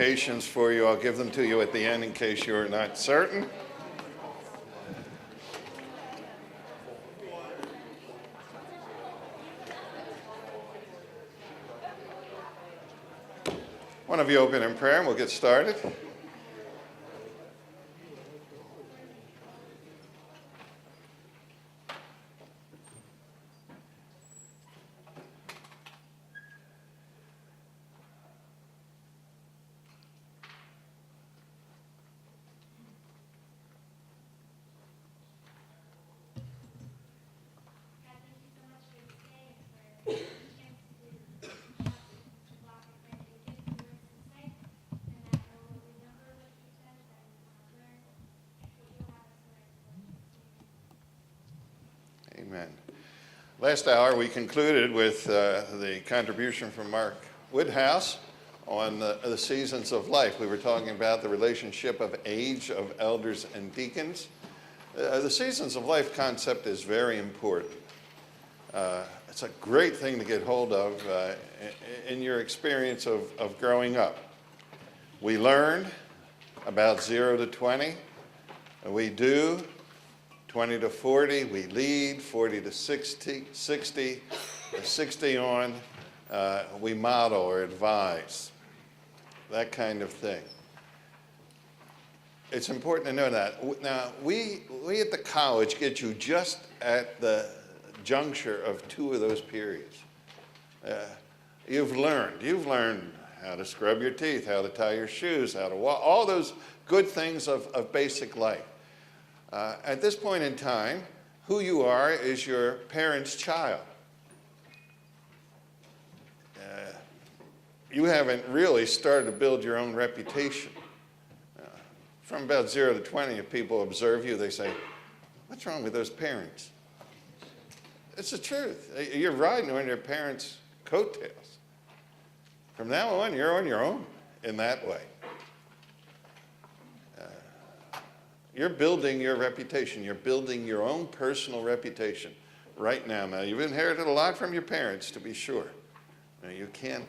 Patience for you. I'll give them to you at the end in case you're not certain. One of you open in prayer and we'll get started. Amen. Last hour we concluded with the contribution from Mark Woodhouse on the seasons of life. We were talking about the relationship of age of elders and deacons. The seasons of life concept is very important. It's a great thing to get hold of in your experience of growing up. We learned about 0 to 20. We do 20 to 40, we lead. 40 to 60, 60 on, we model or advise, that kind of thing. It's important to know that. Now, we at the college get you just at the juncture of two of those periods. You've learned how to scrub your teeth, how to tie your shoes, how to walk, all those good things of basic life. At this point in time, who you are is your parents' child. You haven't really started to build your own reputation. From about 0 to 20, if people observe you, they say, what's wrong with those parents? It's the truth. You're riding on your parents' coattails. From now on, you're on your own in that way. You're building your reputation. You're building your own personal reputation right now. Now, you've inherited a lot from your parents, to be sure. Now, you can't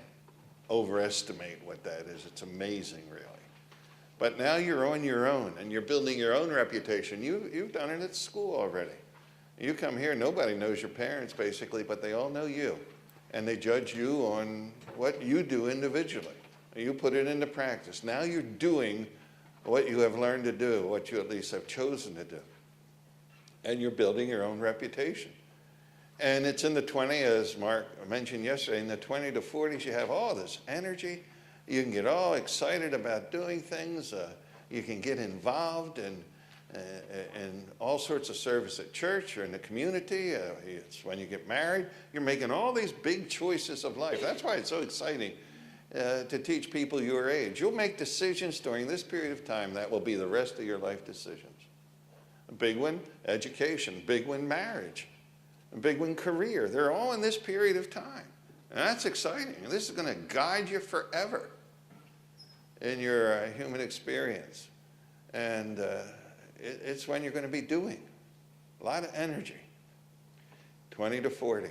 overestimate what that is. It's amazing, really. But now you're on your own, and you're building your own reputation. You've done it at school already. You come here, nobody knows your parents, basically, but they all know you. And they judge you on what you do individually. You put it into practice. Now you're doing what you have learned to do, what you at least have chosen to do. And you're building your own reputation. And it's in the 20, as Mark mentioned yesterday, in the 20 to 40s, you have all this energy. You can get all excited about doing things. You can get involved in all sorts of service at church or in the community. It's when you get married, you're making all these big choices of life. That's why it's so exciting to teach people your age. You'll make decisions during this period of time that will be the rest of your life decisions. A big one, education. Big one, marriage. A big one, career. They're all in this period of time. And that's exciting. This is going to guide you forever in your human experience. And it's when you're going to be doing. A lot of energy. 20 to 40.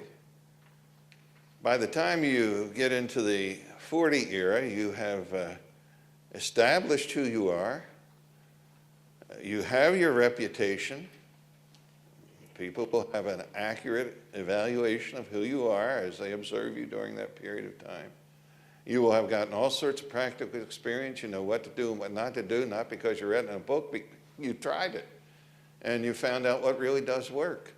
By the time you get into the 40 era, you have established who you are. You have your reputation. People will have an accurate evaluation of who you are as they observe you during that period of time. You will have gotten all sorts of practical experience. You know what to do and what not to do, not because you read it in a book, but you tried it. And you found out what really does work.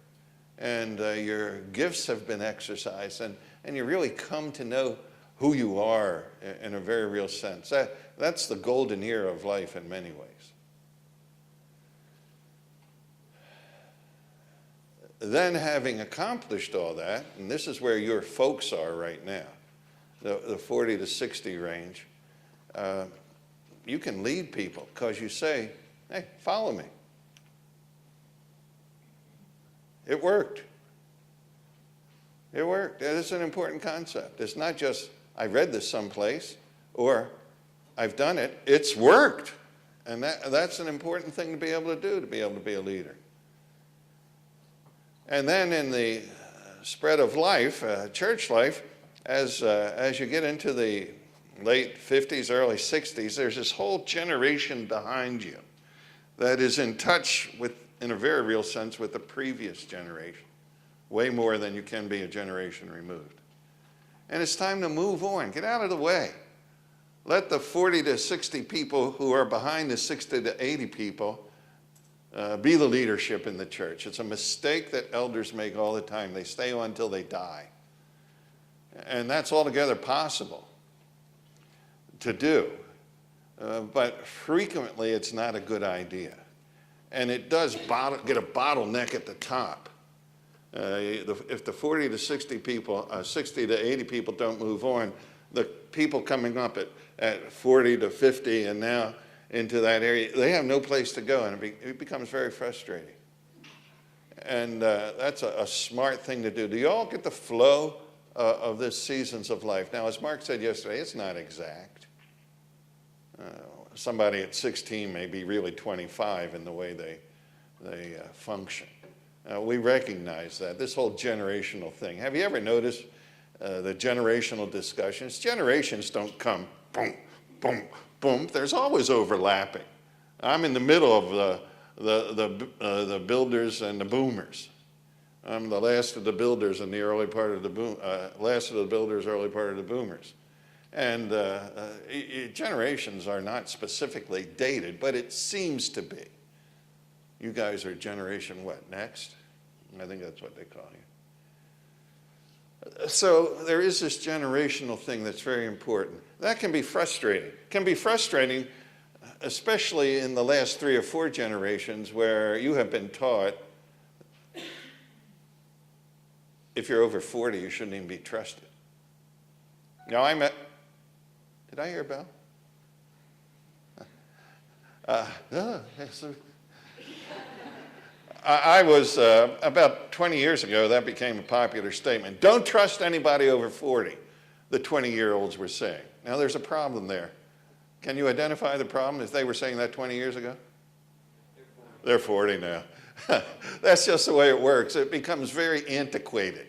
And your gifts have been exercised. And you really come to know who you are in a very real sense. That's the golden era of life in many ways. Then, having accomplished all that, and this is where your folks are right now, the 40 to 60 range, you can lead people because you say, hey, follow me. It worked. It worked. It's an important concept. It's not just, I read this someplace, or I've done it. It's worked. And that's an important thing to be able to do, to be able to be a leader. And then in the spread of life, church life, as you get into the late 50s, early 60s, there's this whole generation behind you that is in touch with, in a very real sense, with the previous generation, way more than you can be a generation removed. And it's time to move on. Get out of the way. Let the 40 to 60 people who are behind the 60 to 80 people be the leadership in the church. It's a mistake that elders make all the time. They stay on until they die. And that's altogether possible to do. But frequently it's not a good idea. And it does get a bottleneck at the top. If the 40 to 60 people, 60 to 80 people don't move on, the people coming up at 40 to 50 and now into that area, they have no place to go, and it becomes very frustrating. And that's a smart thing to do. Do you all get the flow of this seasons of life? Now, as Mark said yesterday, it's not exact. Somebody at 16 may be really 25 in the way they function. We recognize that, this whole generational thing. Have you ever noticed the generational discussions? Generations don't come boom, boom, boom. There's always overlapping. I'm in the middle of the builders and the boomers. I'm the last of the builders in the early part of the last of the builders, early part of the boomers. And generations are not specifically dated, but it seems to be. You guys are generation what, next? I think that's what they call you. So there is this generational thing that's very important. That can be frustrating. It can be frustrating, especially in the last 3 or 4 generations where you have been taught if you're over 40, you shouldn't even be trusted. Now did I hear a bell? I was, about 20 years ago, that became a popular statement. Don't trust anybody over 40, the 20-year-olds were saying. Now, there's a problem there. Can you identify the problem if they were saying that 20 years ago? They're 40 now. That's just the way it works. It becomes very antiquated.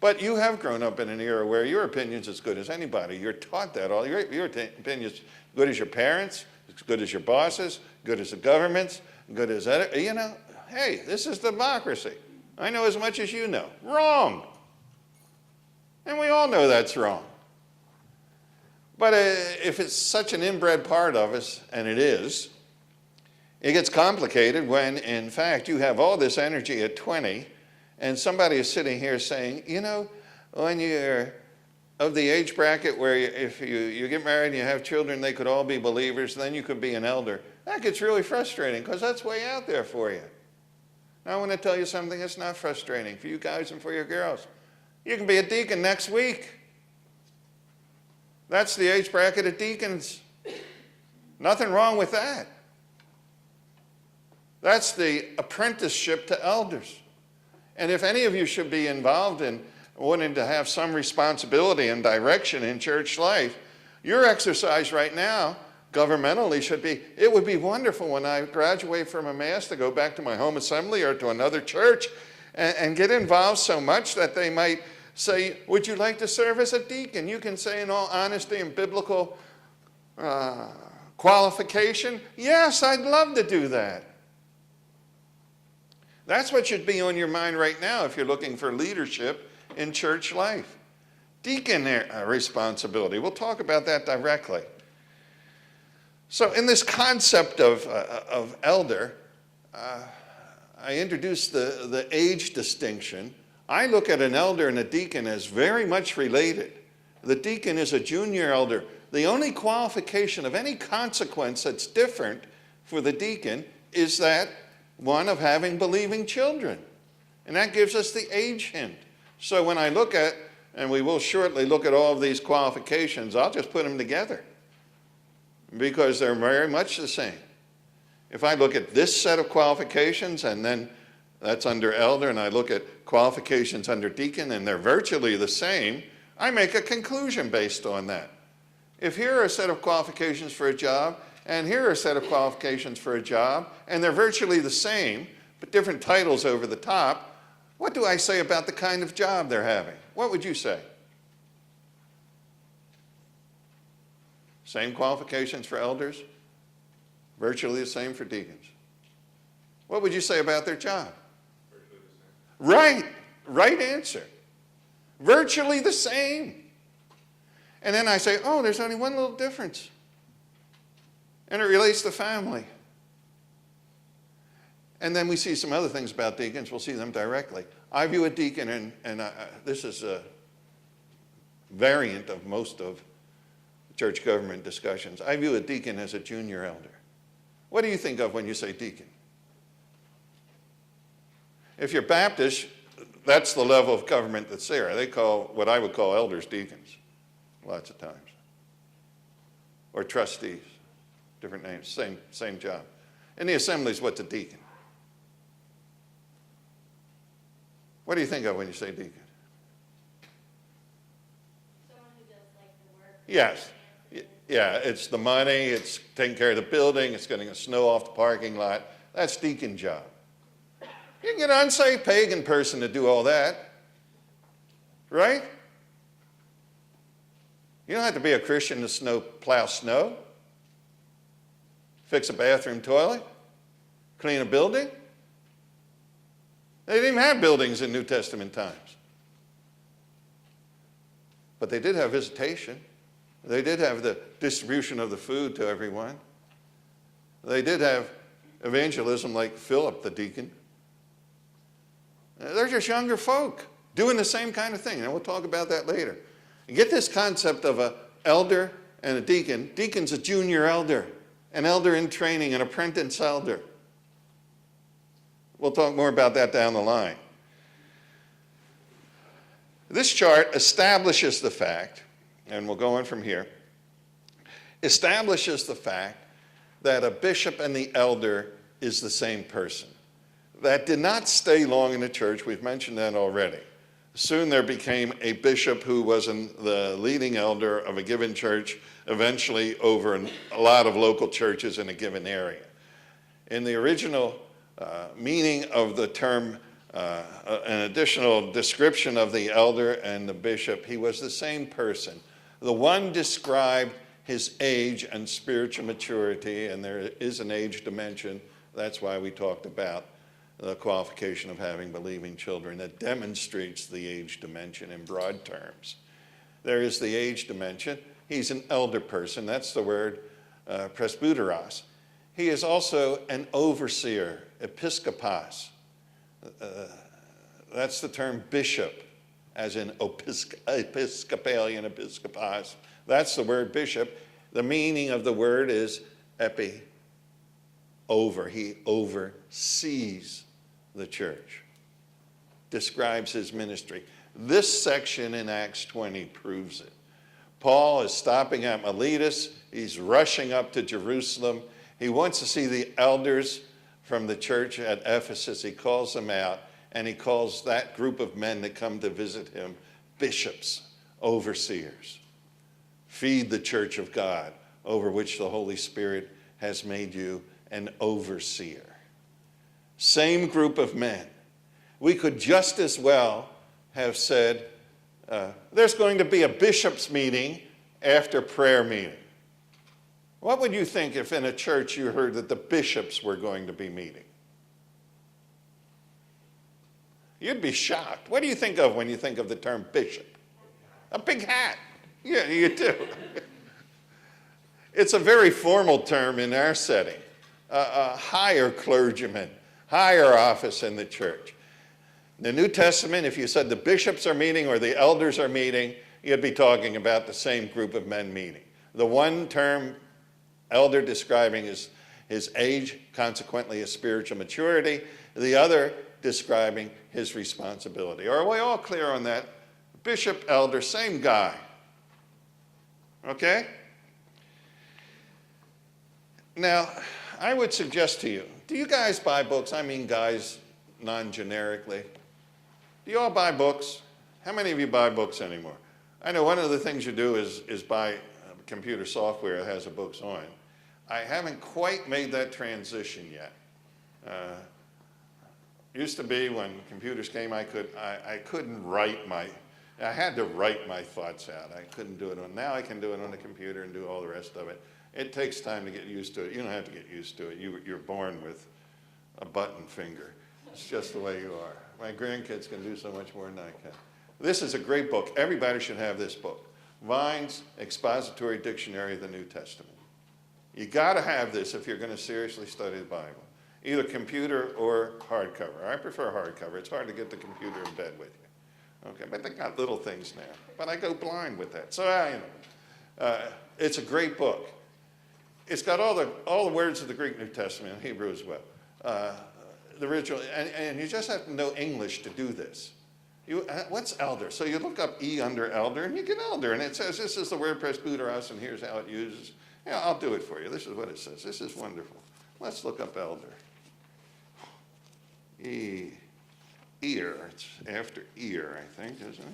But you have grown up in an era where your opinion's as good as anybody. You're taught that. All your opinion's as good as your parents, as good as your bosses, good as the governments, good as, you know, hey, this is democracy. I know as much as you know. Wrong. And we all know that's wrong. But if it's such an inbred part of us, and it is, it gets complicated when, in fact, you have all this energy at 20, and somebody is sitting here saying, you know, when you're of the age bracket where if you get married and you have children, they could all be believers, then you could be an elder. That gets really frustrating because that's way out there for you. Now I want to tell you something that's not frustrating for you guys and for your girls. You can be a deacon next week. That's the age bracket of deacons. Nothing wrong with that. That's the apprenticeship to elders. And if any of you should be involved in wanting to have some responsibility and direction in church life, your exercise right now, governmentally, should be, it would be wonderful when I graduate from a Mass to go back to my home assembly or to another church and get involved so much that they might say, would you like to serve as a deacon? You can say in all honesty and biblical qualification, yes, I'd love to do that. That's what should be on your mind right now if you're looking for leadership in church life. Deacon responsibility. We'll talk about that directly. So in this concept of elder, I introduced the age distinction. I look at an elder and a deacon as very much related. The deacon is a junior elder. The only qualification of any consequence that's different for the deacon is that one of having believing children. And that gives us the age hint. So when I look at, and we will shortly look at all of these qualifications, I'll just put them together because they're very much the same. If I look at this set of qualifications and then that's under elder, and I look at qualifications under deacon and they're virtually the same, I make a conclusion based on that. If here are a set of qualifications for a job and here are a set of qualifications for a job and they're virtually the same but different titles over the top, what do I say about the kind of job they're having? What would you say? Same qualifications for elders, virtually the same for deacons. What would you say about their job? Virtually the same. Right answer. Virtually the same. And then I say, oh, there's only one little difference. And it relates to family. And then we see some other things about deacons. We'll see them directly. I view a deacon, and this is a variant of most of church government discussions. I view a deacon as a junior elder. What do you think of when you say deacon? If you're Baptist, that's the level of government that's there. They call what I would call elders deacons, lots of times. Or trustees, different names, same job. In the assemblies, what's a deacon? What do you think of when you say deacon? Someone who does like the work. Yes. Yeah, it's the money, it's taking care of the building, it's getting the snow off the parking lot. That's deacon job. You can get an unsaved pagan person to do all that, right? You don't have to be a Christian to plow snow, fix a bathroom toilet, clean a building. They didn't even have buildings in New Testament times. But they did have visitation. They did have the distribution of the food to everyone. They did have evangelism like Philip the deacon. They're just younger folk doing the same kind of thing. And we'll talk about that later. And get this concept of an elder and a deacon. Deacon's a junior elder, an elder in training, an apprentice elder. We'll talk more about that down the line. This chart establishes the fact, and we'll go on from here, establishes the fact that a bishop and the elder is the same person. That did not stay long in the church. We've mentioned that already. Soon there became a bishop who was the leading elder of a given church, eventually over a lot of local churches in a given area. In the original meaning of the term, an additional description of the elder and the bishop, he was the same person. The one described his age and spiritual maturity, and there is an age dimension. That's why we talked about the qualification of having believing children that demonstrates the age dimension in broad terms. There is the age dimension. He's an elder person. That's the word presbyteros. He is also an overseer, episkopos. That's the term bishop, as in Episcopalian, episkopos. That's the word bishop. The meaning of the word is epi, over. He oversees the church, describes his ministry. This section in Acts 20 proves it. Paul is stopping at Miletus. He's rushing up to Jerusalem. He wants to see the elders from the church at Ephesus. He calls them out, and he calls that group of men that come to visit him bishops, overseers. Feed the church of God, over which the Holy Spirit has made you an overseer. Same group of men. We could just as well have said, there's going to be a bishop's meeting after prayer meeting. What would you think if in a church you heard that the bishops were going to be meeting? You'd be shocked. What do you think of when you think of the term bishop? A big hat. Yeah, you do. It's a very formal term in our setting. A higher clergyman, higher office in the church. In the New Testament, if you said the bishops are meeting or the elders are meeting, you'd be talking about the same group of men meeting. The one term elder describing his age, consequently his spiritual maturity. The other describing his responsibility. Are we all clear on that? Bishop, elder, same guy. Okay? Now, I would suggest to you, do you guys buy books? I mean guys non-generically. Do you all buy books? How many of you buy books anymore? I know one of the things you do is buy computer software that has the books on. I haven't quite made that transition yet. Used to be when computers came, I couldn't write my I had to write my thoughts out. I couldn't do it on, now I can do it on the computer and do all the rest of it. It takes time to get used to it. You don't have to get used to it. You're born with a button finger. It's just the way you are. My grandkids can do so much more than I can. This is a great book. Everybody should have this book. Vine's Expository Dictionary of the New Testament. You got to have this if you're going to seriously study the Bible. Either computer or hardcover. I prefer hardcover. It's hard to get the computer in bed with you. Okay, but they got little things now. But I go blind with that. So, it's a great book. It's got all the words of the Greek New Testament and Hebrew as well. The original, and you just have to know English to do this. What's elder? So you look up E under elder, and you get elder, and it says this is the word presbyteros, and here's how it uses. Yeah, I'll do it for you. This is what it says. This is wonderful. Let's look up elder. Ear. It's after ear, I think, isn't it?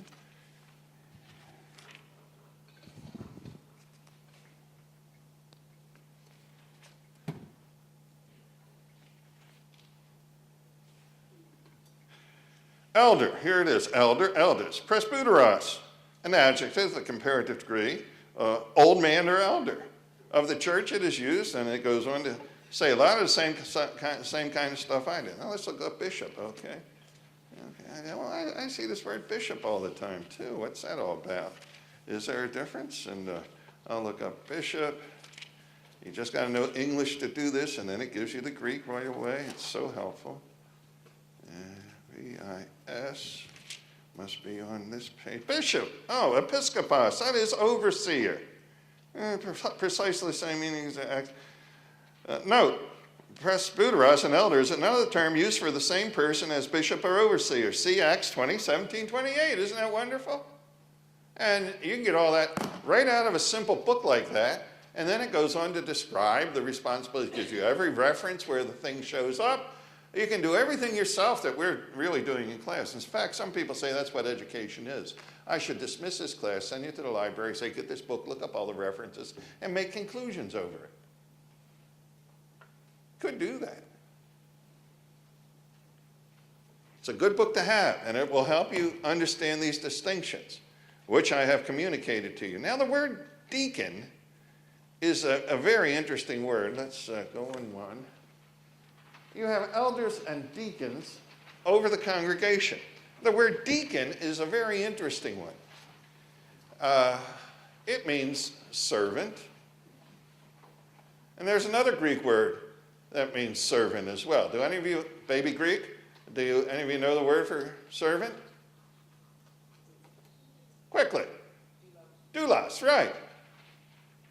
Elder, here it is, elder, elders. Presbyteros, an adjective, the comparative degree, old man or elder. Of the church it is used, and it goes on to say a lot of the same kind of stuff I did. Now let's look up bishop, okay? Well, I see this word bishop all the time too. What's that all about? Is there a difference? And I'll look up bishop. You just got to know English to do this, and then it gives you the Greek right away. It's so helpful. V-I-S must be on this page. Bishop, episkopos, that is overseer. Precisely the same meaning as note, presbyteros, an elder, is another term used for the same person as bishop or overseer. See Acts 20, 17, 28. Isn't that wonderful? And you can get all that right out of a simple book like that, and then it goes on to describe the responsibilities. It gives you every reference where the thing shows up. You can do everything yourself that we're really doing in class. In fact, some people say that's what education is. I should dismiss this class, send you to the library, say, get this book, look up all the references, and make conclusions over it. Could do that. It's a good book to have, and it will help you understand these distinctions, which I have communicated to you. Now, the word deacon is a very interesting word. Let's go in one. You have elders and deacons over the congregation. The word deacon is a very interesting one. It means servant. And there's another Greek word that means servant as well. Do any of you, baby Greek, any of you know the word for servant? Quickly. Doulos, right.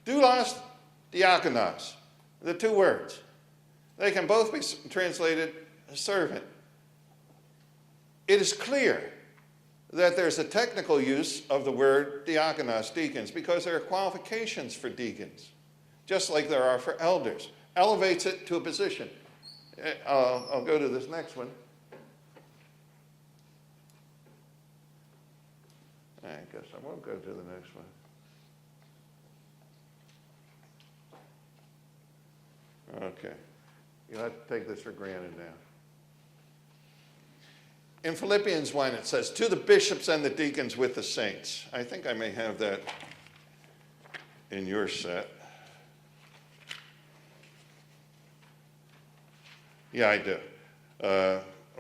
Doulos, diakonos, the two words. They can both be translated servant. It is clear that there's a technical use of the word diakonos, deacons, because there are qualifications for deacons, just like there are for elders. Elevates it to a position. I'll go to this next one. I guess I won't go to the next one. Okay. You'll have to take this for granted now. In Philippians 1, it says, to the bishops and the deacons with the saints. I think I may have that in your set. Yeah, I do.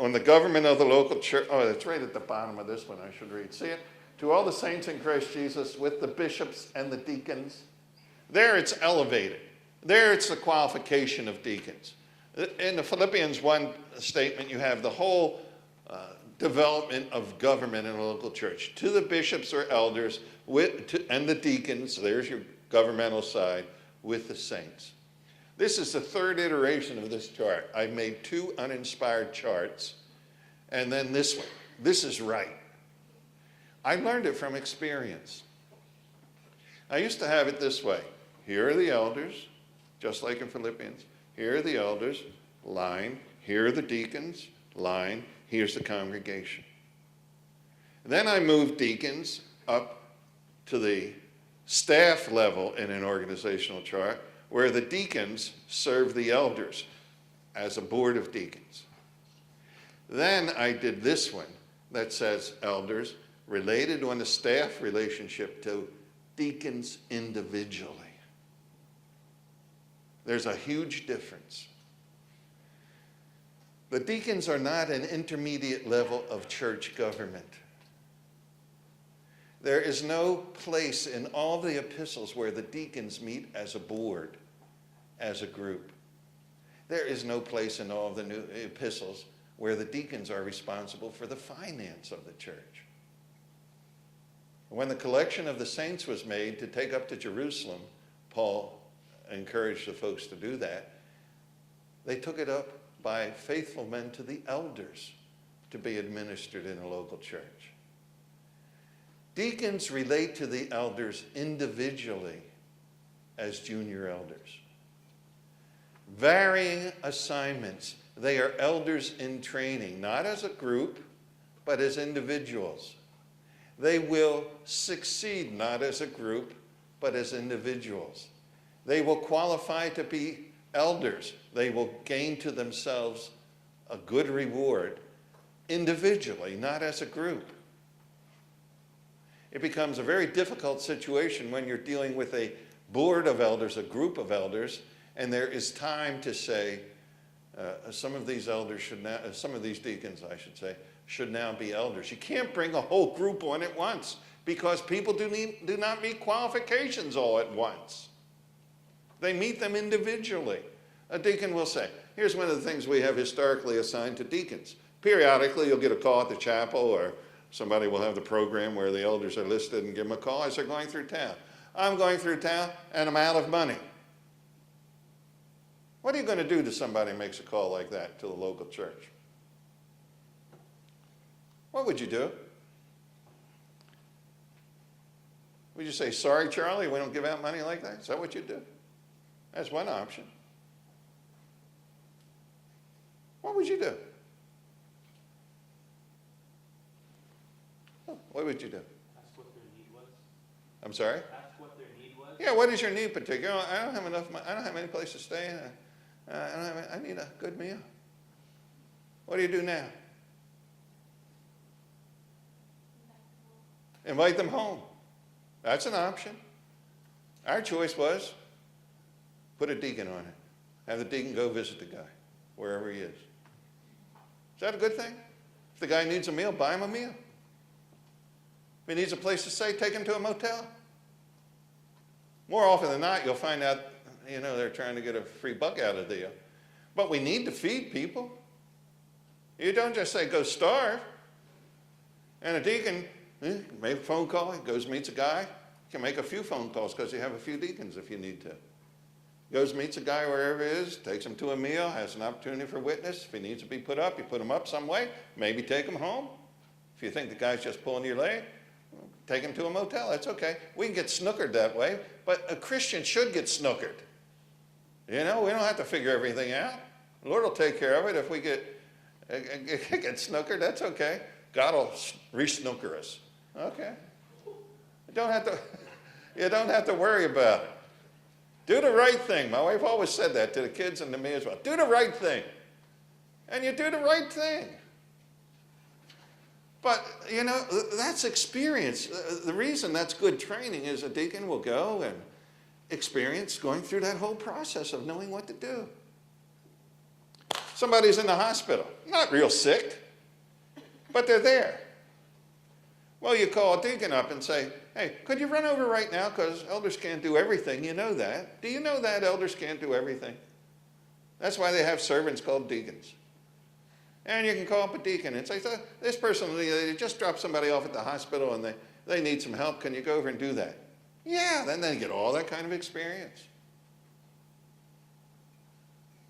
On the government of the local church. Oh, it's right at the bottom of this one. I should read. See it? To all the saints in Christ Jesus with the bishops and the deacons. There it's elevated. There it's the qualification of deacons. In the Philippians 1 statement, you have the whole development of government in a local church. To the bishops or elders and the deacons, there's your governmental side, with the saints. This is the third iteration of this chart. I've made two uninspired charts, and then this one. This is right. I learned it from experience. I used to have it this way. Here are the elders, just like in Philippians. Here are the elders, line. Here are the deacons, line. Here's the congregation. Then I moved deacons up to the staff level in an organizational chart, where the deacons serve the elders as a board of deacons. Then I did this one that says elders, related on the staff relationship to deacons individually. There's a huge difference. The deacons are not an intermediate level of church government. There is no place in all the epistles where the deacons meet as a board, as a group. There is no place in all of the new epistles where the deacons are responsible for the finance of the church. When the collection of the saints was made to take up to Jerusalem, Paul encouraged the folks to do that. They took it up by faithful men to the elders to be administered in a local church. Deacons relate to the elders individually as junior elders. Varying assignments. They are elders in training, not as a group, but as individuals. They will succeed not as a group, but as individuals. They will qualify to be elders. They will gain to themselves a good reward individually, not as a group. It becomes a very difficult situation when you're dealing with a board of elders, a group of elders, and there is time to say, some of these elders should now, some of these deacons, I should say, should now be elders. You can't bring a whole group on at once because people do not meet qualifications all at once. They meet them individually. A deacon will say, here's one of the things we have historically assigned to deacons. Periodically, you'll get a call at the chapel, or somebody will have the program where the elders are listed and give them a call as they're going through town. I'm going through town and I'm out of money. What are you going to do to somebody who makes a call like that to the local church? What would you do? Would you say, sorry, Charlie, we don't give out money like that? Is that what you'd do? That's one option. What would you do? What would you do? Ask what their need was. I'm sorry? Ask what their need was. Yeah, what is your need particularly? I don't have enough money. I don't have any place to stay. I need a good meal. What do you do now? Invite them home. That's an option. Our choice was put a deacon on it. Have the deacon go visit the guy, wherever he is. Is that a good thing? If the guy needs a meal, buy him a meal. If he needs a place to stay, take him to a motel. More often than not, you'll find out, they're trying to get a free buck out of the deal. But we need to feed people. You don't just say, go starve. And a deacon, make a phone call, he goes, meets a guy. You can make a few phone calls because you have a few deacons if you need to. Goes, meets a guy wherever he is, takes him to a meal, has an opportunity for witness. If he needs to be put up, you put him up some way. Maybe take him home. If you think the guy's just pulling your leg, take him to a motel. That's okay. We can get snookered that way, but a Christian should get snookered. We don't have to figure everything out. The Lord will take care of it. If we get snookered, that's okay. God will re-snooker us. Okay. You don't have to worry about it. Do the right thing. My wife always said that to the kids and to me as well. Do the right thing. And you do the right thing. But, that's experience. The reason that's good training is a deacon will go and experience going through that whole process of knowing what to do. Somebody's in the hospital, not real sick, but they're there. Well, you call a deacon up and say, hey, could you run over right now because elders can't do everything. You know that. Do you know that elders can't do everything? That's why they have servants called deacons. And you can call up a deacon and say, this person, they just dropped somebody off at the hospital and they need some help. Can you go over and do that? Yeah, then they get all that kind of experience.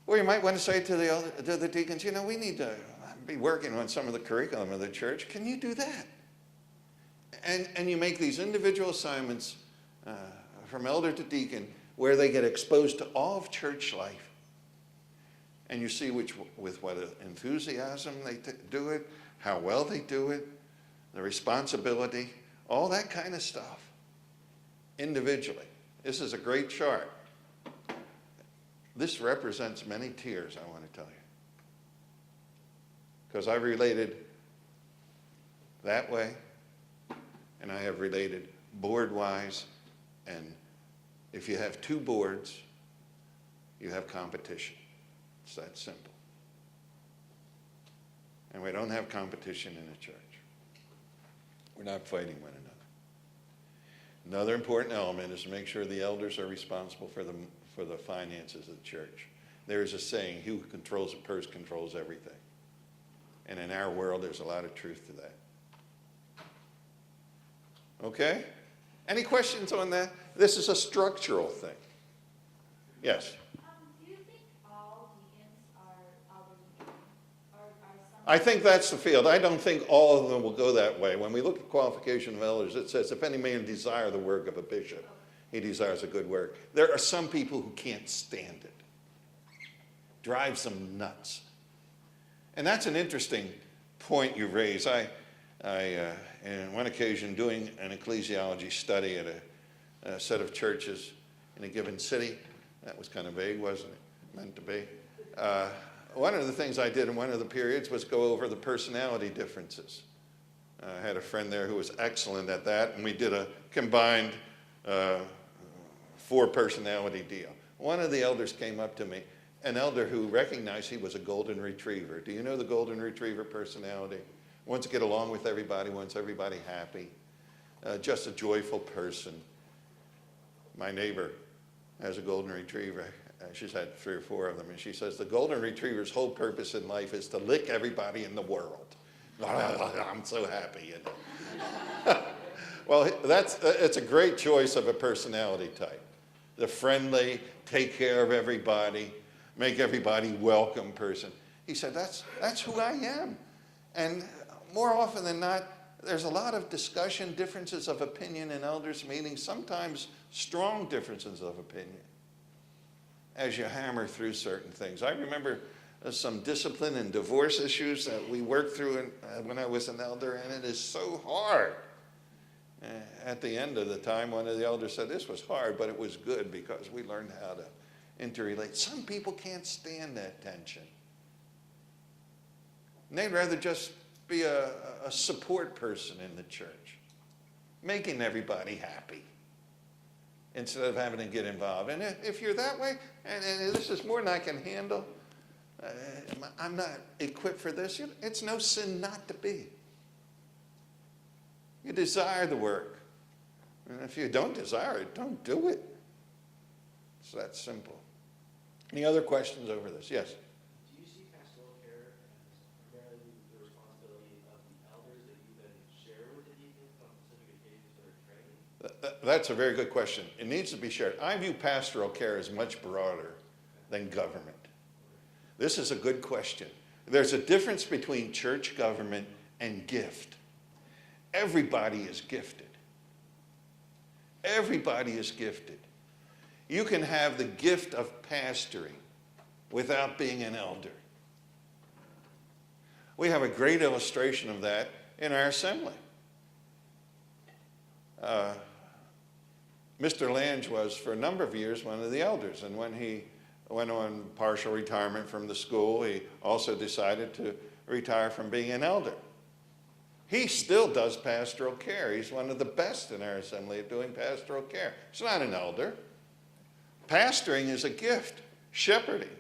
Or you might want to say to the deacons, we need to be working on some of the curriculum of the church. Can you do that? And you make these individual assignments from elder to deacon where they get exposed to all of church life. And you see with what enthusiasm they do it, how well they do it, the responsibility, all that kind of stuff, individually. This is a great chart. This represents many tears, I want to tell you. Because I've related that way And I have related board-wise, and if you have two boards, you have competition. It's that simple. And we don't have competition in the church. We're not fighting one another. Another important element is to make sure the elders are responsible for the finances of the church. There is a saying, he who controls the purse controls everything. And in our world, there's a lot of truth to that. Okay? Any questions on that? This is a structural thing. Yes? Do you think all deacons are elderly? Or are some? I think that's the field. I don't think all of them will go that way. When we look at qualification of elders, it says, if any man desire the work of a bishop, he desires a good work. There are some people who can't stand it. Drives them nuts. And that's an interesting point you raise. I on one occasion, doing an ecclesiology study at a set of churches in a given city. That was kind of vague, wasn't it? Meant to be. One of the things I did in one of the periods was go over the personality differences. I had a friend there who was excellent at that, and we did a combined 4-personality deal. One of the elders came up to me, an elder who recognized he was a golden retriever. Do you know the golden retriever personality? Wants to get along with everybody, wants everybody happy, just a joyful person. My neighbor has a golden retriever. She's had 3 or 4 of them, and she says the golden retriever's whole purpose in life is to lick everybody in the world. I'm so happy, you know. Well, it's a great choice of a personality type. The friendly, take care of everybody, make everybody welcome person. He said, that's who I am. And more often than not, there's a lot of discussion, differences of opinion in elders' meetings, sometimes strong differences of opinion as you hammer through certain things. I remember some discipline and divorce issues that we worked through when I was an elder, and it is so hard. At the end of the time, one of the elders said, this was hard, but it was good because we learned how to interrelate. Some people can't stand that tension. And they'd rather just be a support person in the church, making everybody happy instead of having to get involved. And if you're that way, and this is more than I can handle, I'm not equipped for this, it's no sin not to be. You desire the work. And if you don't desire it, don't do it. It's that simple. Any other questions over this? Yes? Do you see pastoral care as primarily the responsibility of the elders that you then share with the deacons on specific occasions for their training? That's a very good question. It needs to be shared. I view pastoral care as much broader than government. This is a good question. There's a difference between church government and gift. Everybody is gifted. Everybody is gifted. You can have the gift of pastoring without being an elder. We have a great illustration of that in our assembly. Mr. Lange was, for a number of years, one of the elders, and when he went on partial retirement from the school, he also decided to retire from being an elder. He still does pastoral care. He's one of the best in our assembly at doing pastoral care. He's not an elder. Pastoring is a gift. Shepherding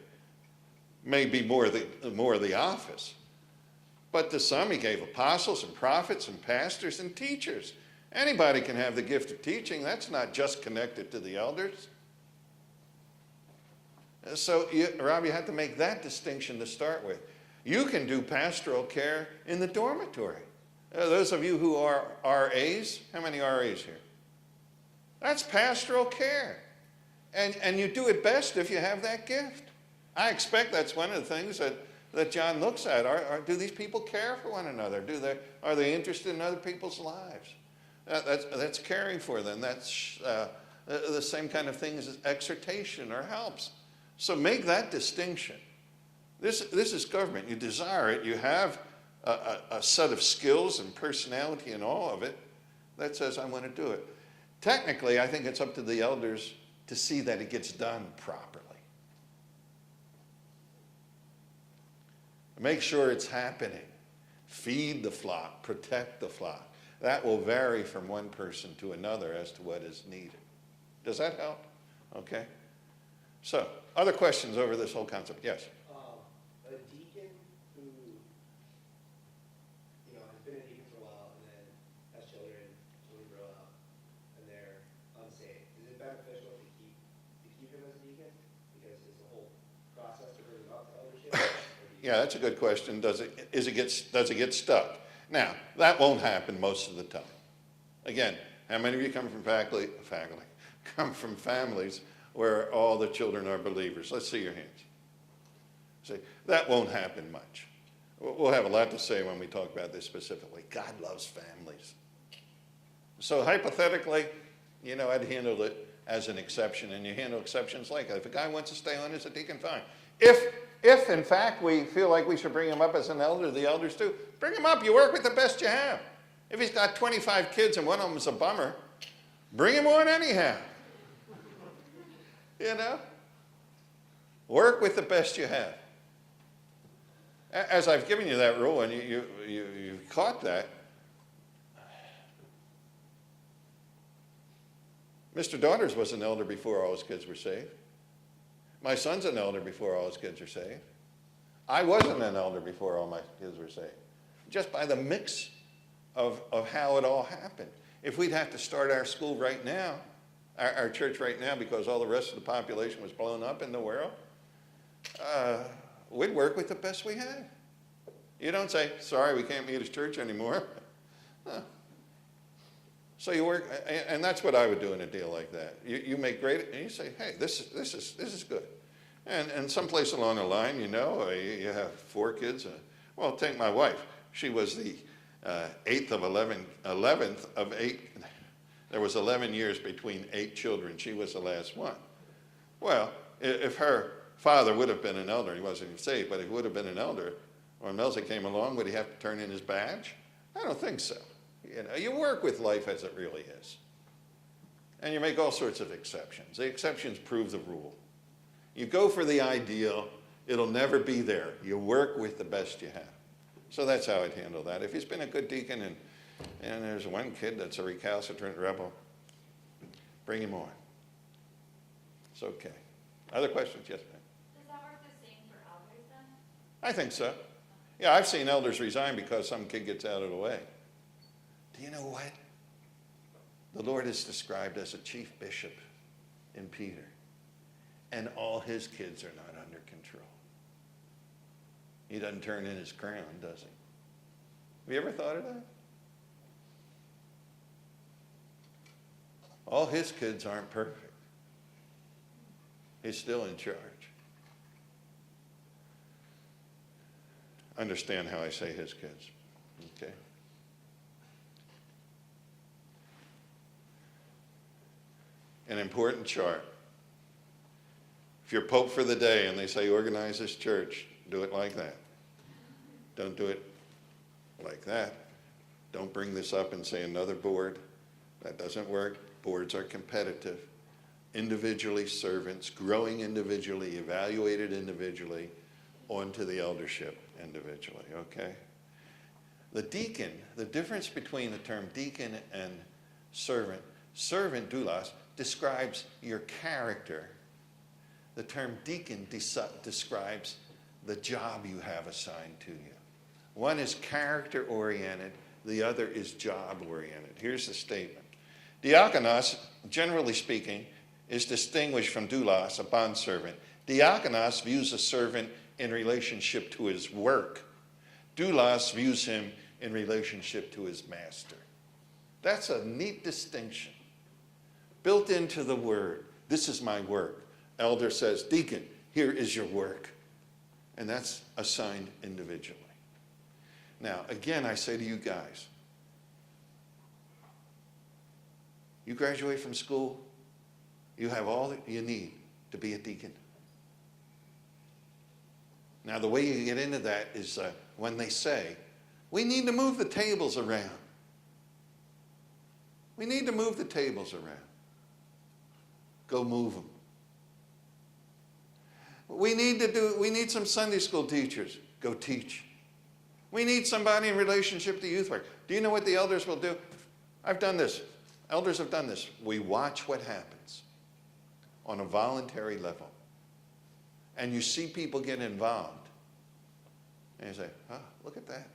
may be more of the office. But to some, he gave apostles and prophets and pastors and teachers. Anybody can have the gift of teaching. That's not just connected to the elders. So, Rob, you have to make that distinction to start with. You can do pastoral care in the dormitory. Those of you who are RAs, how many RAs here? That's pastoral care. And you do it best if you have that gift. I expect that's one of the things that John looks at. Do these people care for one another? Are they interested in other people's lives? That's caring for them. That's the same kind of thing as exhortation or helps. So make that distinction. This is government. You desire it. You have a set of skills and personality and all of it that says, I want to do it. Technically, I think it's up to the elders to see that it gets done properly. Make sure it's happening. Feed the flock. Protect the flock. That will vary from one person to another as to what is needed. Does that help? Okay. So, other questions over this whole concept? Yes? A deacon who, has been a deacon for a while and then has children grow up and they're unsaved. Is it beneficial to keep him as a deacon? Because it's a whole process to bring him up to eldership? Yeah, that's a good question. Does it get stuck? Now, that won't happen most of the time. Again, how many of you come from come from families where all the children are believers? Let's see your hands. See, that won't happen much. We'll have a lot to say when we talk about this specifically. God loves families. So hypothetically, I'd handle it as an exception, and you handle exceptions like that. If a guy wants to stay on as a deacon, fine. If in fact we feel like we should bring him up as an elder, the elders do, bring him up. You work with the best you have. If he's got 25 kids and one of them is a bummer, bring him on anyhow. Work with the best you have. As I've given you that rule, and you caught that, Mr. Daughters was an elder before all his kids were saved. My son's an elder before all his kids are saved. I wasn't an elder before all my kids were saved. Just by the mix of how it all happened. If we'd have to start our school right now, our church right now, because all the rest of the population was blown up in the world, we'd work with the best we have. You don't say, sorry, we can't meet as church anymore. Huh. So you work, and that's what I would do in a deal like that. You make great, and you say, hey, this is good. And someplace along the line, you have 4 kids. Well, take my wife. She was the 11th of 8. There was 11 years between 8 children. She was the last one. Well, if her father would have been an elder, he wasn't even saved, but he would have been an elder, when Melzy came along, would he have to turn in his badge? I don't think so. You work with life as it really is. And you make all sorts of exceptions. The exceptions prove the rule. You go for the ideal, it'll never be there. You work with the best you have. So that's how I'd handle that. If he's been a good deacon and there's one kid that's a recalcitrant rebel, bring him on. It's okay. Other questions? Yes, ma'am. Does that work the same for elders then? I think so. Yeah, I've seen elders resign because some kid gets out of the way. Do you know what? The Lord is described as a chief bishop in Peter, and all his kids are not under control. He doesn't turn in his crown, does he? Have you ever thought of that? All his kids aren't perfect. He's still in charge. Understand how I say his kids, okay? An important chart. If you're Pope for the day and they say organize this church, do it like that. Don't do it like that. Don't bring this up and say another board. That doesn't work. Boards are competitive. Individually servants, growing individually, evaluated individually, onto the eldership individually, okay? The deacon, the difference between the term deacon and servant, doulos, describes your character. The term deacon describes the job you have assigned to you. One is character-oriented, the other is job-oriented. Here's the statement. Diakonos, generally speaking, is distinguished from doulos, a bondservant. Diakonos views a servant in relationship to his work. Doulos views him in relationship to his master. That's a neat distinction. Built into the word, this is my work. Elder says, deacon, here is your work. And that's assigned individually. Now, again, I say to you guys, you graduate from school, you have all that you need to be a deacon. Now, the way you get into that is when they say, we need to move the tables around. We need to move the tables around. Go move them. We need some Sunday school teachers. Go teach. We need somebody in relationship to youth work. Do you know what the elders will do? I've done this. Elders have done this. We watch what happens on a voluntary level. And you see people get involved. And you say, oh, look at that.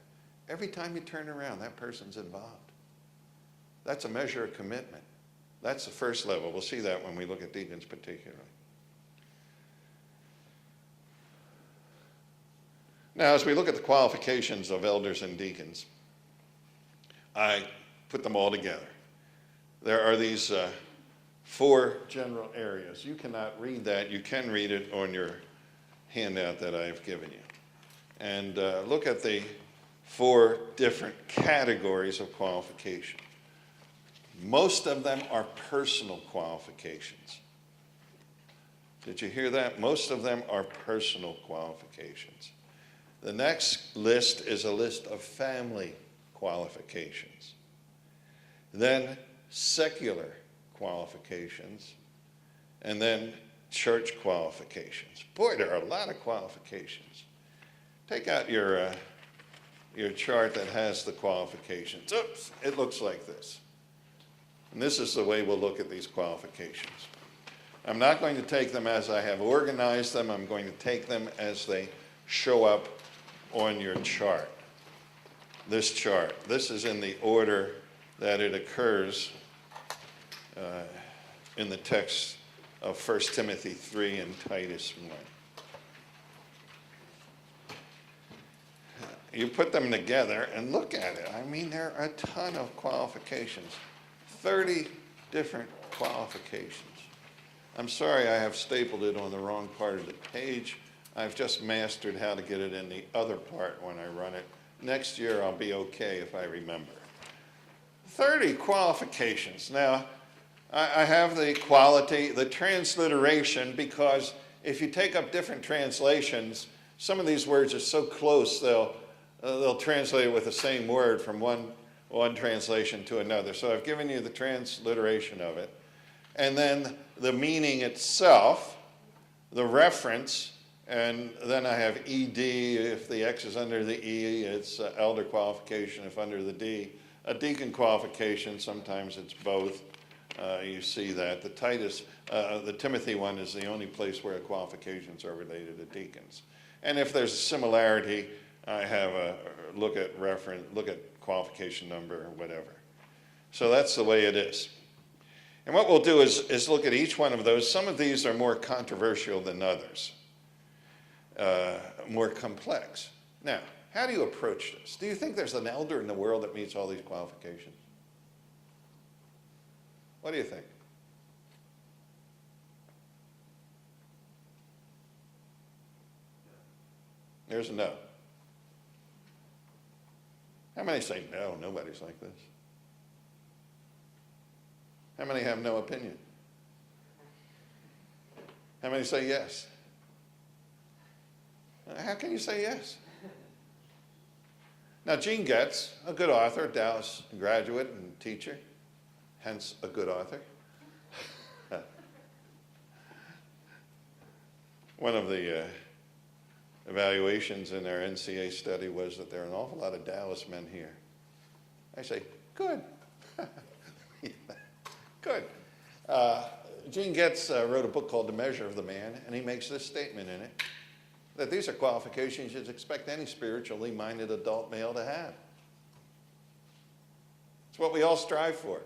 Every time you turn around, that person's involved. That's a measure of commitment. That's the first level. We'll see that when we look at deacons particularly. Now, as we look at the qualifications of elders and deacons, I put them all together. There are these 4 general areas. You cannot read that. You can read it on your handout that I've given you. And look at the 4 different categories of qualification. Most of them are personal qualifications. Did you hear that? Most of them are personal qualifications. The next list is a list of family qualifications. Then secular qualifications, and then church qualifications. Boy, there are a lot of qualifications. Take out your chart that has the qualifications. Oops, it looks like this. And this is the way we'll look at these qualifications. I'm not going to take them as I have organized them. I'm going to take them as they show up on your chart. This chart. This is in the order that it occurs in the text of 1 Timothy 3 and Titus 1. You put them together and look at it. I mean, there are a ton of qualifications. 30 different qualifications. I'm sorry I have stapled it on the wrong part of the page. I've just mastered how to get it in the other part when I run it. Next year I'll be okay if I remember. 30 qualifications. Now, I have the quality, the transliteration, because if you take up different translations, some of these words are so close they'll translate it with the same word from one translation to another. So I've given you the transliteration of it. And then the meaning itself, the reference, and then I have ED. If the X is under the E, it's elder qualification. If under the D, a deacon qualification. Sometimes it's both. You see that. The Timothy one is the only place where qualifications are related to deacons. And if there's a similarity, I have a look at qualification number or whatever. So that's the way it is. And what we'll do is look at each one of those. Some of these are more controversial than others, more complex. Now, how do you approach this? Do you think there's an elder in the world that meets all these qualifications? What do you think? There's a no. How many say no? Nobody's like this. How many have no opinion? How many say yes? How can you say yes? Now, Gene Getz, a good author, Dallas graduate and teacher, hence a good author. One of the evaluations in our NCA study was that there are an awful lot of Dallas men here. I say, good. Good. Gene Getz wrote a book called The Measure of the Man, and he makes this statement in it, that these are qualifications you'd expect any spiritually minded adult male to have. It's what we all strive for.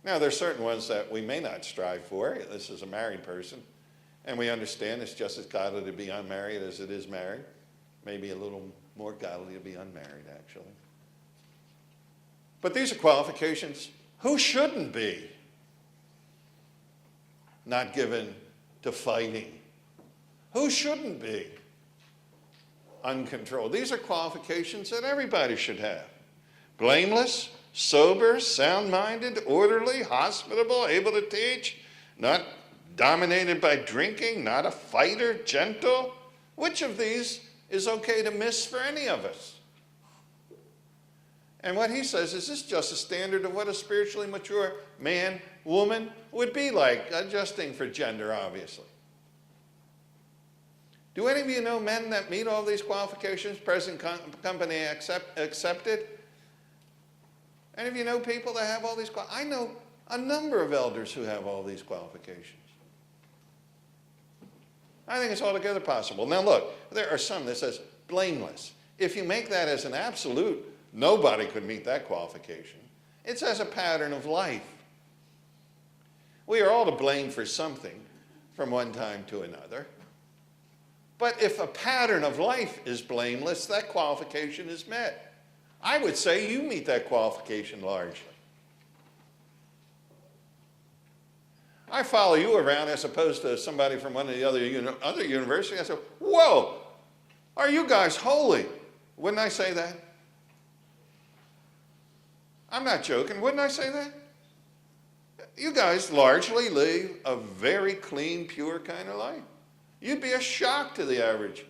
Now, there are certain ones that we may not strive for. This is a married person, and we understand it's just as godly to be unmarried as it is married. Maybe a little more godly to be unmarried, actually. But these are qualifications. Who shouldn't be not given to fighting? Who shouldn't be uncontrolled? These are qualifications that everybody should have. Blameless, sober, sound-minded, orderly, hospitable, able to teach, not dominated by drinking, not a fighter, gentle. Which of these is okay to miss for any of us? And what he says is this just a standard of what a spiritually mature man, woman would be like, adjusting for gender, obviously. Do any of you know men that meet all these qualifications, present company accepted? Any of you know people that have all these I know a number of elders who have all these qualifications. I think it's altogether possible. Now look, there are some that says blameless. If you make that as an absolute, nobody could meet that qualification. It's as a pattern of life. We are all to blame for something from one time to another. But if a pattern of life is blameless, that qualification is met. I would say you meet that qualification largely. I follow you around as opposed to somebody from one of the other universities. I say, whoa, are you guys holy? Wouldn't I say that? I'm not joking. Wouldn't I say that? You guys largely live a very clean, pure kind of life. You'd be a shock to the average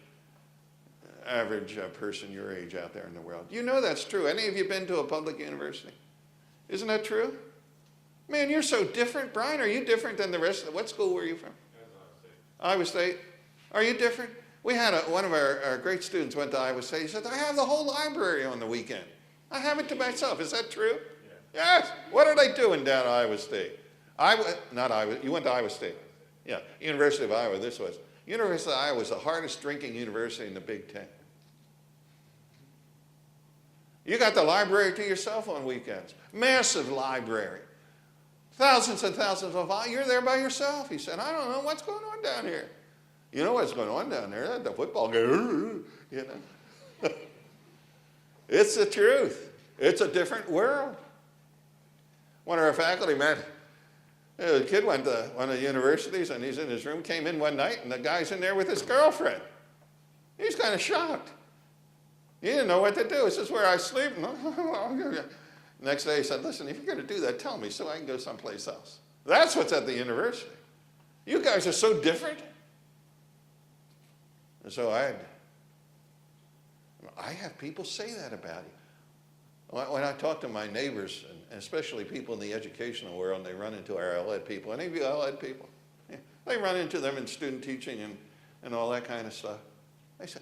person your age out there in the world. You know that's true. Any of you been to a public university? Isn't that true? Man, you're so different. Brian, are you different than the rest of what school were you from? Iowa State. Are you different? We had one of our great students went to Iowa State. He said, I have the whole library on the weekend. I have it to myself. Is that true? Yeah. Yes. What are they doing down at Iowa State? Not Iowa. You went to Iowa State. Yeah. University of Iowa, this was. University of Iowa was the hardest drinking university in the Big Ten. You got the library to yourself on weekends. Massive library. Thousands and thousands of volumes. You're there by yourself. He said, I don't know what's going on down here. You know what's going on down there? The football game, you know. It's the truth. It's a different world. One of our faculty met, a kid went to one of the universities and he's in his room, came in one night and the guy's in there with his girlfriend. He's kind of shocked. He didn't know what to do. He says, where I sleep? Next day he said, listen, if you're going to do that, tell me so I can go someplace else. That's what's at the university. You guys are so different. And so I have people say that about you. When I talk to my neighbors, and especially people in the educational world, and they run into our LED people, any of you LED people? Yeah, they run into them in student teaching and all that kind of stuff. They say,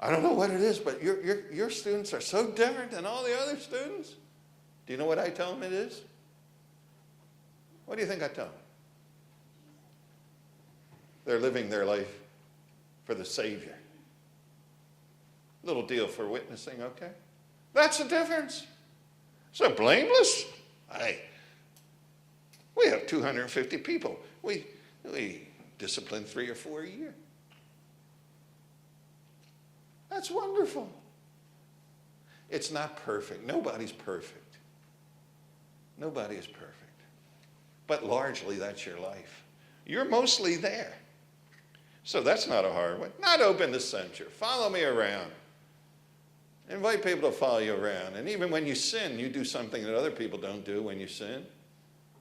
I don't know what it is, but your students are so different than all the other students. Do you know what I tell them it is? What do you think I tell them? They're living their life for the Savior. Little deal for witnessing, okay? That's the difference. So blameless? We have 250 people. We discipline 3 or 4 a year. That's wonderful. It's not perfect. Nobody's perfect. Nobody is perfect. But largely, that's your life. You're mostly there. So that's not a hard one. Not open to censure. Follow me around. Invite people to follow you around. And even when you sin, you do something that other people don't do when you sin.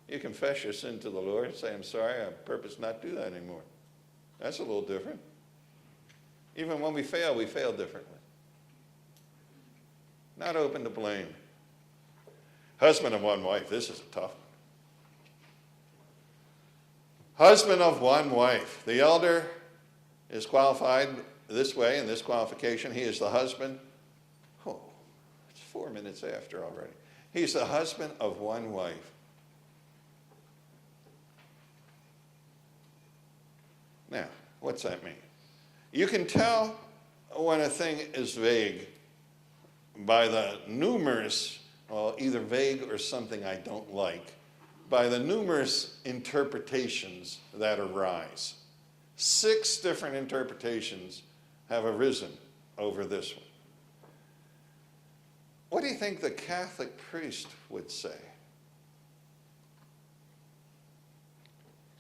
You confess your sin to the Lord and say, I'm sorry, I purpose not to do that anymore. That's a little different. Even when we fail differently. Not open to blame. Husband of one wife. This is a tough one. Husband of one wife. The elder is qualified this way in this qualification. He is the husband. Oh, it's 4 minutes after already. He's the husband of one wife. Now, what's that mean? You can tell when a thing is vague by the numerous, well, either vague or something I don't like, by the numerous interpretations that arise. 6 different interpretations have arisen over this one. What do you think the Catholic priest would say? His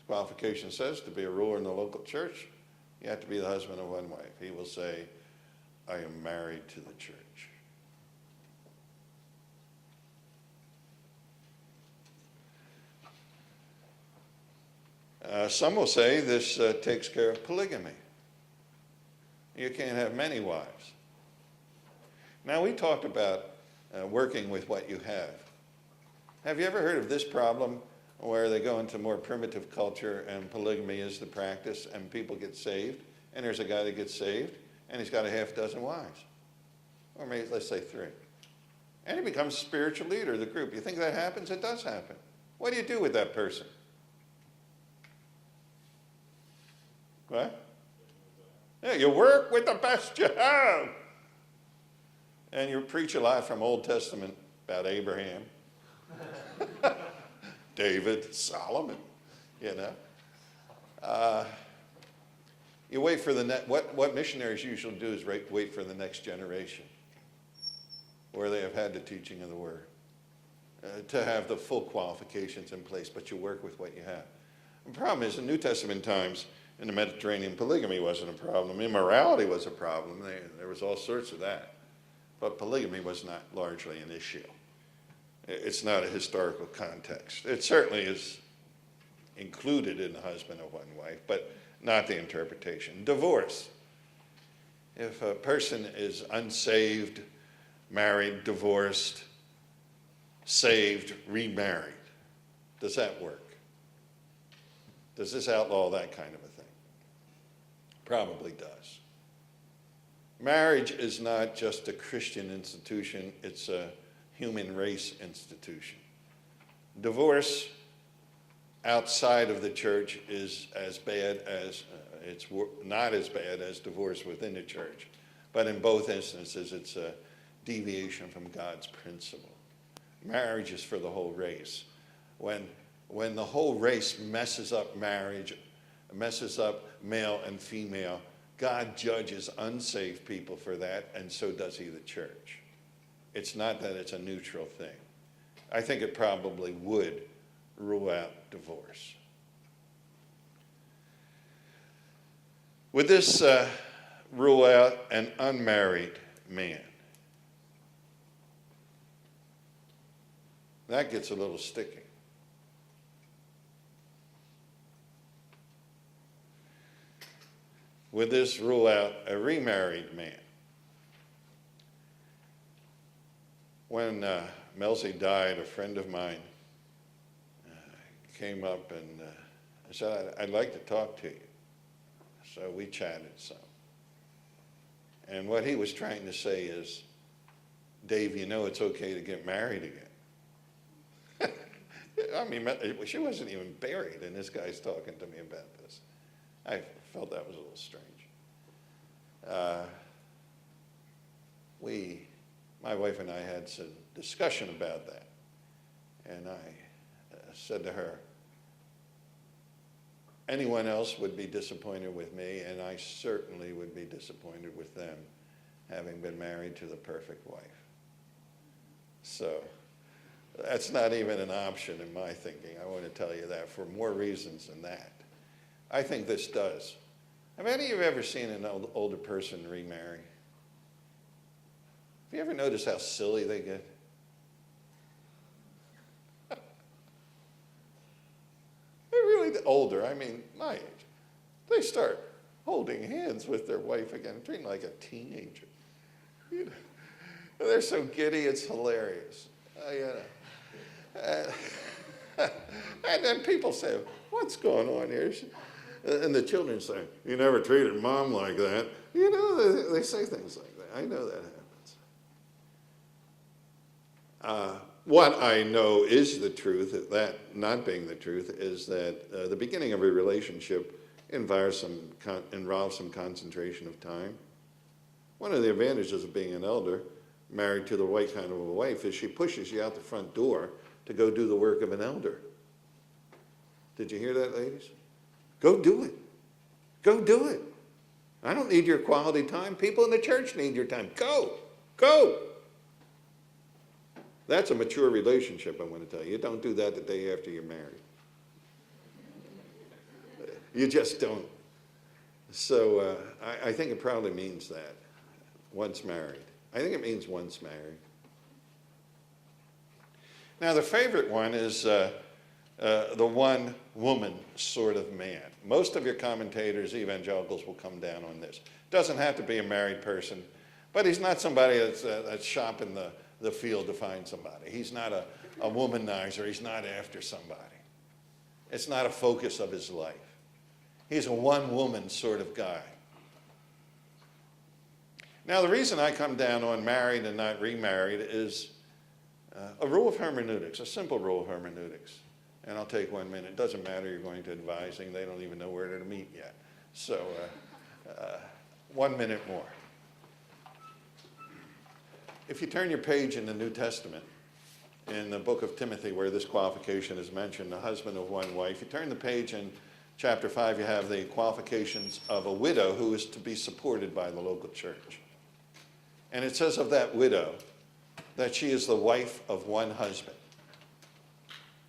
qualification says to be a ruler in the local church, you have to be the husband of one wife. He will say, I am married to the church. Some will say this takes care of polygamy. You can't have many wives. Now, we talked about working with what you have. Have you ever heard of this problem where they go into more primitive culture and polygamy is the practice and people get saved, and there's a guy that gets saved and he's got a half dozen wives? Or maybe let's say 3. And he becomes spiritual leader of the group. You think that happens? It does happen. What do you do with that person? What? Yeah, you work with the best you have. And you preach a lot from Old Testament about Abraham, David, Solomon, you know. You wait for the what missionaries usually do is wait for the next generation, where they have had the teaching of the Word, to have the full qualifications in place, but you work with what you have. The problem is, in New Testament times, in the Mediterranean, polygamy wasn't a problem. Immorality was a problem. There was all sorts of that. But polygamy was not largely an issue. It's not a historical context. It certainly is included in the husband of one wife, but not the interpretation. Divorce. If a person is unsaved, married, divorced, saved, remarried, does that work? Does this outlaw that kind of a thing? Probably does. Marriage is not just a Christian institution, it's a human race institution. Divorce outside of the church is as bad as, it's not as bad as divorce within the church, but in both instances it's a deviation from God's principle. Marriage is for the whole race. When the whole race messes up marriage, messes up male and female, God judges unsaved people for that, and so does he the church. It's not that it's a neutral thing. I think it probably would rule out divorce. Would this rule out an unmarried man? That gets a little sticky. Would this rule out a remarried man? When Melzi died, a friend of mine came up and said, I'd like to talk to you. So we chatted some. And what he was trying to say is, Dave, you know it's okay to get married again. I mean, she wasn't even buried, and this guy's talking to me about this. I felt that was a little strange. My wife and I had some discussion about that. And I said to her, anyone else would be disappointed with me, and I certainly would be disappointed with them, having been married to the perfect wife. So that's not even an option in my thinking. I want to tell you that for more reasons than that. I think this does. Have any of you ever seen an older person remarry? Have you ever noticed how silly they get? They're really older, I mean, my age. They start holding hands with their wife again, treating like a teenager. You know, they're so giddy, it's hilarious. And then people say, what's going on here? And the children say, you never treated mom like that. You know, they say things like that. I know that happens. What I know is the truth, that not being the truth, is that the beginning of a relationship involves some concentration of time. One of the advantages of being an elder, married to the right kind of a wife, is she pushes you out the front door to go do the work of an elder. Did you hear that, ladies? Go do it. Go do it. I don't need your quality time. People in the church need your time. Go. Go. That's a mature relationship, I want to tell you. You don't do that the day after you're married. You just don't. So I think it probably means that, once married. I think it means once married. Now, the favorite one is the one-woman sort of man. Most of your commentators, evangelicals, will come down on this. Doesn't have to be a married person, but he's not somebody that's shopping the field to find somebody. He's not a womanizer. He's not after somebody. It's not a focus of his life. He's a one-woman sort of guy. Now, the reason I come down on married and not remarried is A rule of hermeneutics, a simple rule of hermeneutics. And I'll take 1 minute. It doesn't matter, you're going to advising. They don't even know where to meet yet. So 1 minute more. If you turn your page in the New Testament, in the book of Timothy, where this qualification is mentioned, the husband of one wife, you turn the page in chapter 5, you have the qualifications of a widow who is to be supported by the local church. And it says of that widow that she is the wife of one husband.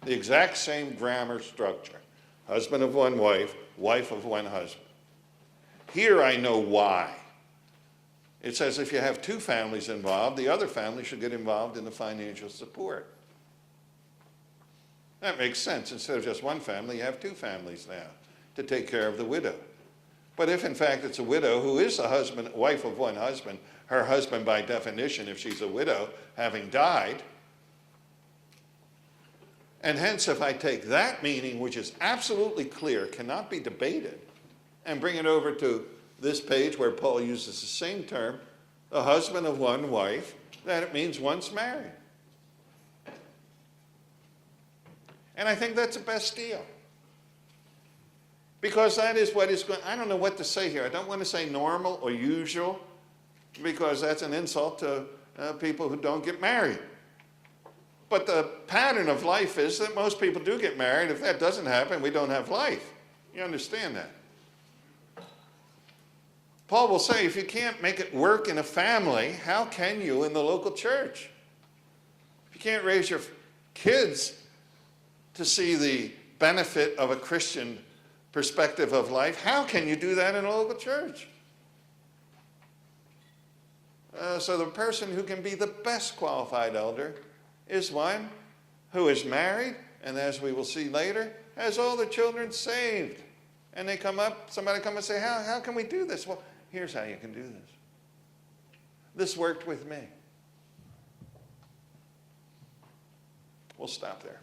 The exact same grammar structure. Husband of one wife, wife of one husband. Here I know why. It says if you have two families involved, the other family should get involved in the financial support. That makes sense. Instead of just one family, you have two families now to take care of the widow. But if in fact it's a widow who is a husband, wife of one husband, her husband by definition, if she's a widow, having died, and hence if I take that meaning, which is absolutely clear, cannot be debated, and bring it over to this page where Paul uses the same term, the husband of one wife, that it means once married. And I think that's the best deal. Because that is what is going, I don't know what to say here. I don't want to say normal or usual, because that's an insult to people who don't get married. But the pattern of life is that most people do get married. If that doesn't happen, we don't have life. You understand that? Paul will say, if you can't make it work in a family, how can you in the local church? If you can't raise your kids to see the benefit of a Christian perspective of life, how can you do that in a local church? So the person who can be the best qualified elder is one who is married, and as we will see later, has all the children saved. And they come up, somebody come and say, how can we do this? Well, here's how you can do this. This worked with me. We'll stop there.